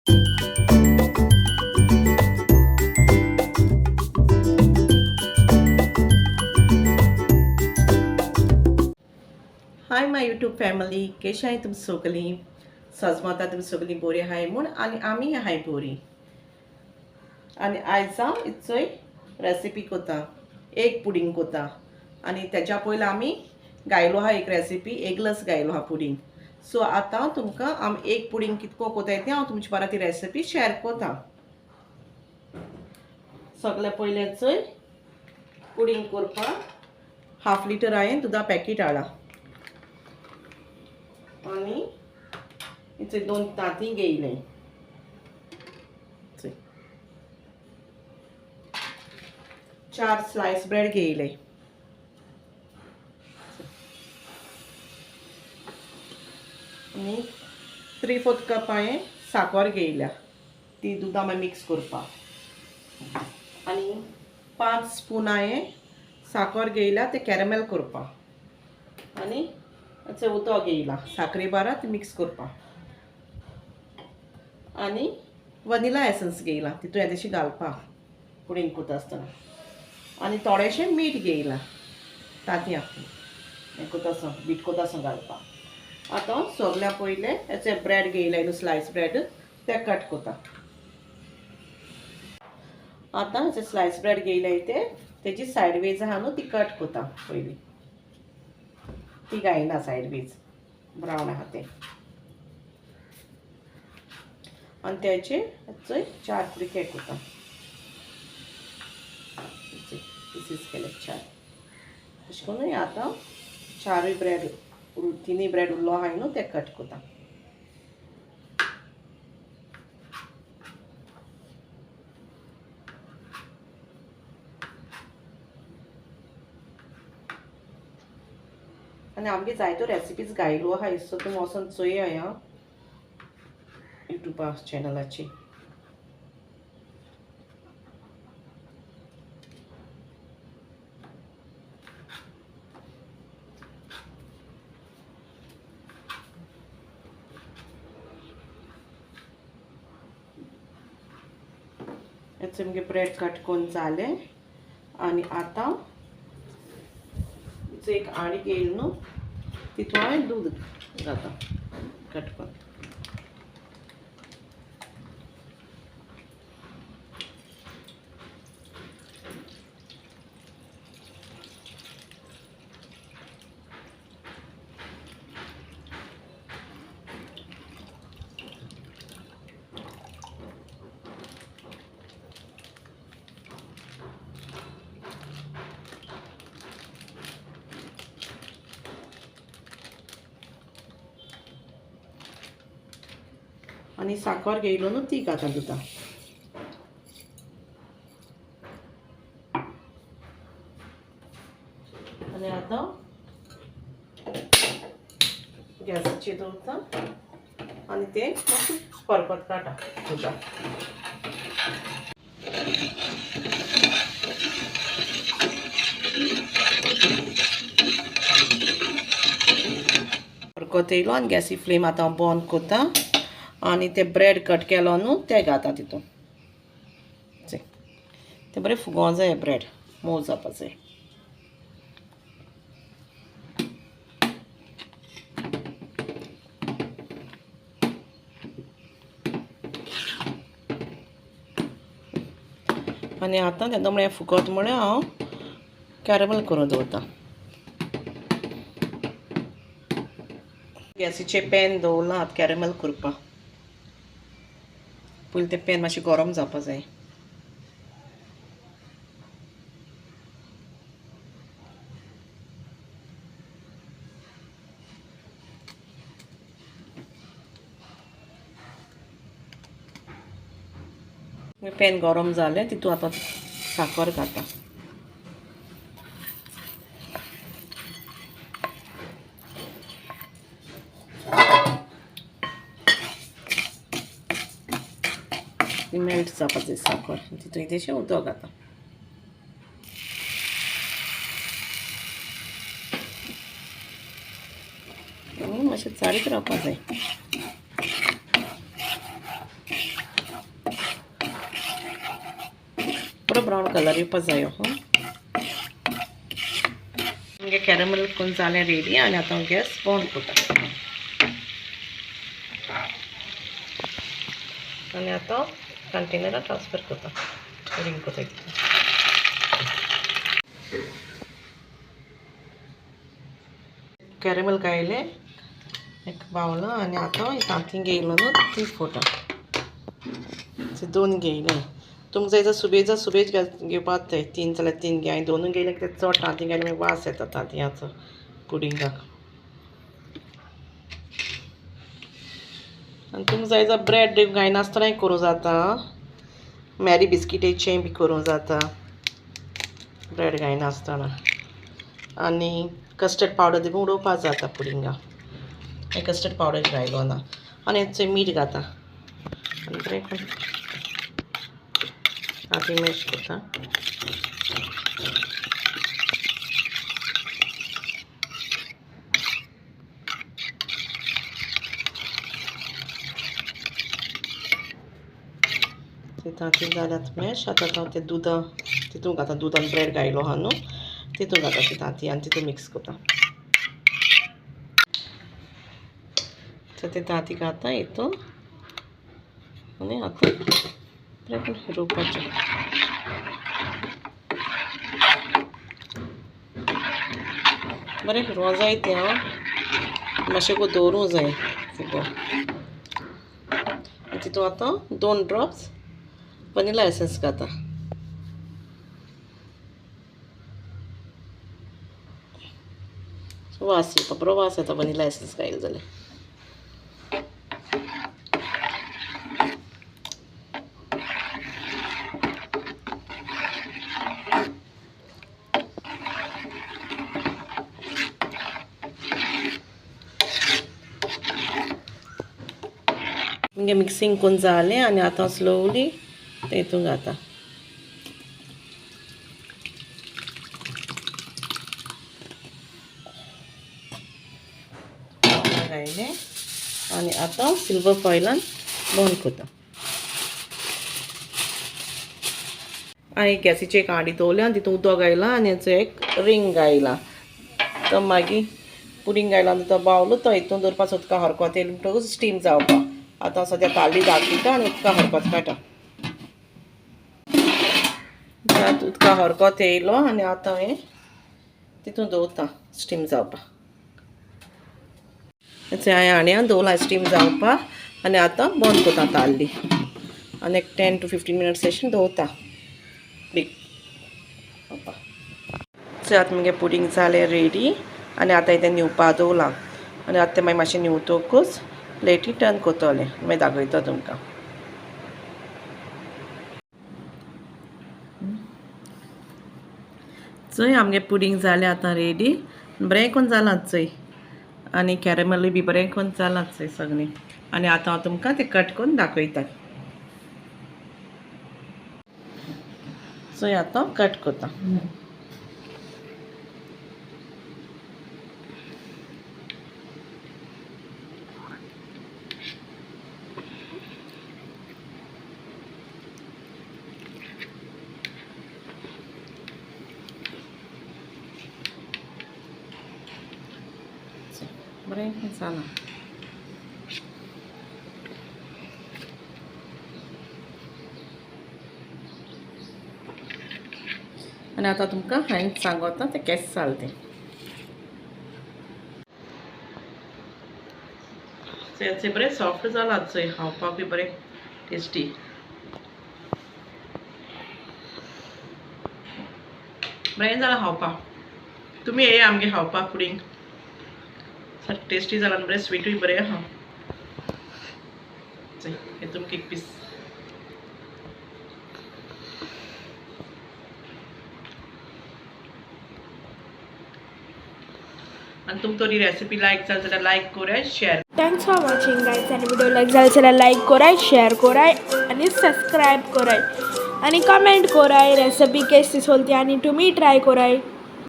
Hi my YouTube family, कशी आहे तुम्ही सगळी? सजमता तुम्ही सगळी बरी आहे म्हूण आणि आम्ही आहे बरी. आणि आयज हांव इचोय रेसिपी कोता, एग पुडिंग कोता. आणि त्याच्या पयलीं आमी गायलो आहा एक रेसिपी, एगलस गायलो आहा पुडिंग. सो आतां तुमकां एग पुडिंग कितको कोताय तें हांव तुमचे बारा ती रेसिपी शेअर कोता. सगळे पयलें चोय पुडिंग करपाक हाफ लिटर हांवें दुदा पॅकेट हाडा. आणि इथे 2 तांतीं घेयले. 4 स्लाइस ब्रेड घेयले. आणि 3/4 कप हांवें साकर घेयल्या, ती दुदा मागीर मिक्स करपाक. आणि 5 स्पून हांवें साकर घेयल्या ते कॅरमेल करपाक. आणि उदक घेयला साखरे बारा ती मिक्स करपाक. आणि वनिला एसन्स घेयला, तितून येदेशी घालपाक पुडिंग करता आसतना. आणि थोडेशें मीठ घेयला तांतयां हें कोता आसतना, बीट कोता आसतना घालपाक. आतां सगल्या पयलें हेचे ब्रेड घेयला, न्हू स्लायस ब्रेड ते कट कोता. आतां हेचे स्लायस ब्रेड घेयले ते तेजी सायडवेज आहा न्हू ती कट कोता. पयलीं ती घायना सायडवेज ब्रावन आहा ते. आणि त्याचे चोय 4 कुडके कोता. पीसीस केले 4. अशें करून आतां 4 ब्रेड, 3 ब्रेड उरलो आहाय न्हू ते कट कोता. आणि आमगे जायत्यो रेसिपीज घायलो आहाय, सो तुमी वचोन चोया आं युट्यूबा चॅनलाचेर. हेचे मगे ब्रेड कट करून जाले. आणि आतां एक आणी घेयला न्हू तितून हांवें दूद घालता कट करून. आणि साखर घेयलो न्हू ती घाता दुदा. आणि आतां गॅसाचेर दवरता आणि ते परपत काटा दुदा. परकत येयलो आणि गॅसी फ्लेम आतां बंद कोता. आणि ते ब्रेड कट केलो न्हू ते घाता तितून. ते बरें फुगों जाय, ब्रेड मोव जावपा जाय. आणि आतां तेन्ना म्हळ्यार फुगत म्हळ्यार हांव कॅरमेल करून दवरता. गॅसीचेर पॅन दवरला आतां कॅरमेल करपाक. पयलीं तें पॅन मातशें गरम जावपा जाय. पॅन गरम जालें, तितून आतां साकर घाता. मेल्ट जावपा जाय साकर, तितून इल्लेशें उदक घाता. मातशें चाळीत रावपा जाय. बरो ब्रावन कलर येवपा जायो आमगे कॅरमल करून जालें रेडी आनी आतां हांव गॅस बंद करता आनी आतां कंटेनरान ट्रान्सफर करता रिंग करता कॅरमल गायले एक बावलो आनी आतां तांतीं घेयलो न्हू ती फोटा दोन घेयले तुमकां जाय जाल्यार सुबेज घेवपा ते 3 जाल्यार 3 घे हांवें दोनूय घेयले कित्याक चड तांतीं घायले मागीर वास येता तांतयांचो पुडिंगाक आनी तुमकां जाय जाल्यार ब्रेड घायनासतनाय करूं जाता मॅरी बिस्किटेचें बी करूं जाता ब्रेड घायनासतना आनी कस्टर्ड पावडर दिवून उडोवपा जाता पुडिंगाक हांवें कस्टर्ड पावडर घायलो ना आनी हेचें मीठ घाता आनी बरें करून तांतीं मॅश करता तांतीं जाल्यात मॅश आतां हांव तें दुदा तितून घालता दुदान ब्रेड घायलो आहा न्हू तितून घालता ती तांतीं आनी तितून मिक्स करता ते तांतीं घालता हितून आनी आतां बरें करून रोवपाचें बरें रोवं जाय तें हांव मातशें गो दवरूं जाय फुगो तितून आतां 2 ड्रॉप्स वनिला एसेंस घालता वास येता बरो वास येता वनिला एसेंस घायलो जाल्यार म्हणजे मिक्सिंग करून जालें आनी आतां स्लोली तेतून घालता घायलें आनी आतां सिल्वर फॉयलान बंद करता आनी गॅसीचेर एक हांडी दवरल्या आनी तितून उदक घायलां आनी हेचो एक रिंग घायला तो मागीर पुडिंग घायला आनी तो बावलो तो हितून दवरपाचो उदका हरको तेल म्हणटकूच स्टीम जावपा आतां सद्या ताल्ली दाखयता आनी उदका हरकोत काडटा उदका हरकोत येयलो आनी आतां हांवें तितून दवरता स्टीम जावपा हांवें हांड्यान दवरला स्टीम जावपा आनी आतां बंद करता ताल्ली आनी एक 10 to 15 मिनट्स अशें दवरता बीग सो आतां मगे पुडिंग जालें रेडी आनी आतां तें न्हिवपा दवरलां आनी आतां तें मागीर मातशें न्हिवतकूच प्लेटी टर्न करतलें मागीर दाखयता तुमकां चोय आमगे पुडिंग जालें आतां रेडी बरें करून जालां चोय आनी कॅरमलूय बी बरें करून जालां चोय सगळीं आनी आतां हांव तुमकां तें कट करून दाखयता चोय आतां कट करता बरें जालां आनी आतां तुमकां हांवें सांगोता तें केस जालें तें तें बरें सॉफ्ट जालां चोय खावपाक बी बरें टेस्टी बरें जालां खावपाक तुमी येया आमगे खावपाक पुडिंग सारकें टेस्टी जालां आनी बरें स्वीटूय बरें आहा हे तुमकां एक पीस आनी तुमकां तरी रेसिपी लायक जाली जाल्यार लायक कराय share thanks for watching guys आनी व्हिडिओ लायक जाले जाल्यार लायक कराय शेअर कराय आनी सबस्क्रायब कराय आनी कमेंट कराय रेसिपी केसी चलती आनी तुमी ट्राय कराय